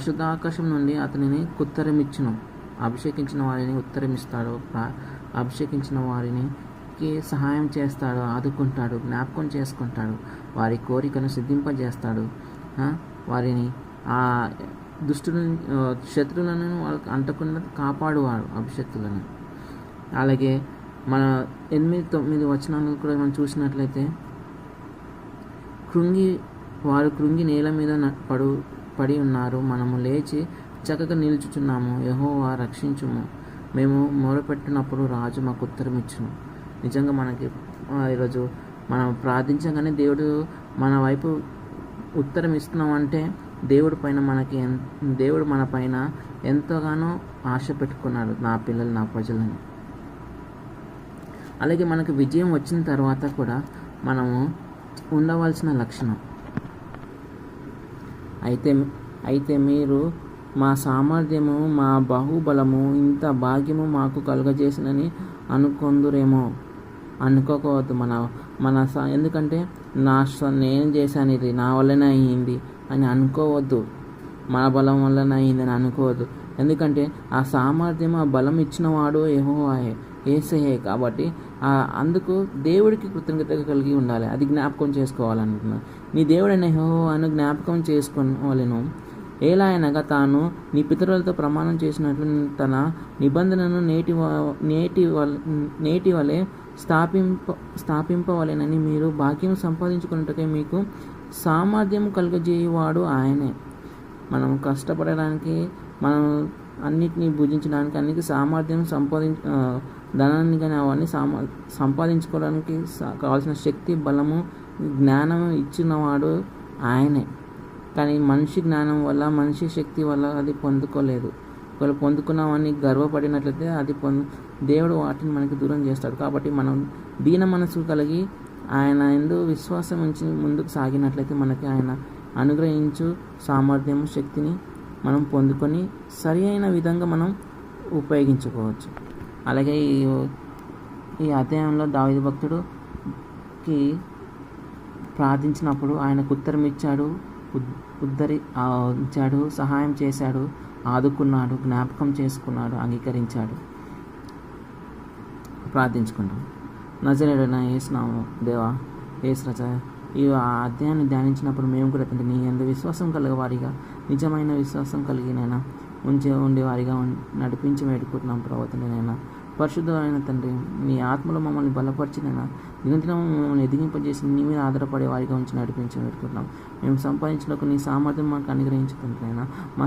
పరిశుద్ధాకాశం నుండి అతనిని ఉత్తరమిచ్చును. అభిషేకించిన వారిని ఉత్తరమిస్తాడు. అభిషేకించిన వారిని సహాయం చేస్తాడు, ఆదుకుంటాడు, జ్ఞాపకం చేసుకుంటాడు, వారి కోరికను సిద్ధింపజేస్తాడు. వారిని ఆ శత్రువులను వాళ్ళకి అంటకుండా కాపాడువాడు అభిషక్తులను. అలాగే మన 8-9 వచనాలు కూడా మనం చూసినట్లయితే, వారు కృంగి నేల మీద పడి ఉన్నారు, మనము లేచి చక్కగా నిలుచుచున్నాము, యెహోవా రక్షించుము, మేము మొరపెట్టినప్పుడు రాజు మాకు ఉత్తరం ఇచ్చును. నిజంగా మనకి ఈరోజు మనం ప్రార్థించగానే దేవుడు మన వైపు ఉత్తరం ఇస్తున్నామంటే దేవుడు మన పైన ఎంతగానో ఆశ పెట్టుకున్నాడు, నా పిల్లలు, నా ప్రజలని. అలాగే మనకు విజయం వచ్చిన తర్వాత కూడా మనము ఉండవలసిన లక్షణం, అయితే మీరు మా సామర్థ్యము, మా బాహుబలము, ఇంత భాగ్యము మాకు కలుగజేసినని అనుకొందురేమో. అనుకోవద్దు. ఎందుకంటే నేను చేశాను, ఇది నా వల్లనే అయ్యింది అని అనుకోవద్దు. మన బలం వల్లనే అయ్యిందని అనుకోవద్దు. ఎందుకంటే ఆ సామర్థ్యం, ఆ బలం ఇచ్చినవాడు యెహోవాయే, యేసయ్యే. కాబట్టి అందుకు దేవుడికి కృతజ్ఞత కలిగి ఉండాలి. అది జ్ఞాపకం చేసుకోవాలనుకున్నాను. నీ దేవుడైన యెహోవాను జ్ఞాపకం చేసుకోవాలను. ఎలా అనగా తాను నీ పితరులతో ప్రమాణం చేసినట్లు తన నిబంధనను నేటి వలె స్థాపింపవలెనని మీరు భాగ్యం సంపాదించుకున్నట్టుగా మీకు సామర్థ్యం కలుగజేయువాడు ఆయనే. మనం కష్టపడడానికి, మనం అన్నిటినీ భుజించడానికి, అన్నిటికీ సామర్థ్యం ధనాన్ని కానీ అవన్నీ సంపాదించుకోవడానికి కావాల్సిన శక్తి, బలము, జ్ఞానం ఇచ్చినవాడు ఆయనే. కానీ మనిషి జ్ఞానం వల్ల, మనిషి శక్తి వల్ల అది పొందుకోలేదు. ఒకవేళ పొందుకున్నామని గర్వపడినట్లయితే దేవుడు వాటిని మనకి దూరం చేస్తాడు. కాబట్టి మనం దీన మనసు కలిగి ఆయన యందు విశ్వాసం ఉంచి ముందుకు సాగినట్లయితే మనకి ఆయన అనుగ్రహించు సామర్థ్యం, శక్తిని మనం పొందుకొని సరి అయిన విధంగా మనం ఉపయోగించుకోవచ్చు. అలాగే ఈ అధ్యాయంలో దావీదు భక్తుడుకి ప్రార్థించినప్పుడు ఆయనకు ఉత్తరం ఇచ్చాడు, ఇచ్చాడు, సహాయం చేశాడు, ఆదుకున్నాడు, జ్ఞాపకం చేసుకున్నాడు, అంగీకరించాడు. ప్రార్థించుకుంటాం. నజరేయుడైన యేసు నామములో దేవా, యేసు రాజా, ఈ అధ్యాయాన్ని ధ్యానించినప్పుడు మేము కూడా తండ్రి నీ యందు విశ్వాసం కలిగేవారిగా, నిజమైన విశ్వాసం కలిగినైనా ఉండేవారిగా నడిపించి వేడుకుంటున్నాం ప్రభు తండ్రి. నైనా పరిశుద్ధమైన తండ్రి, నీ ఆత్మలో మమ్మల్ని బలపరిచినైనా దినదినం మమ్మల్ని ఎదిగింపజేసి నీ మీద ఆధారపడే వారిగా ఉంచి నడిపించి వేడుకుంటున్నాం. మేము సంపాదించడానికి నీ సామర్థ్యం మాకు అనుగ్రహించుకుంటున్నాయినా.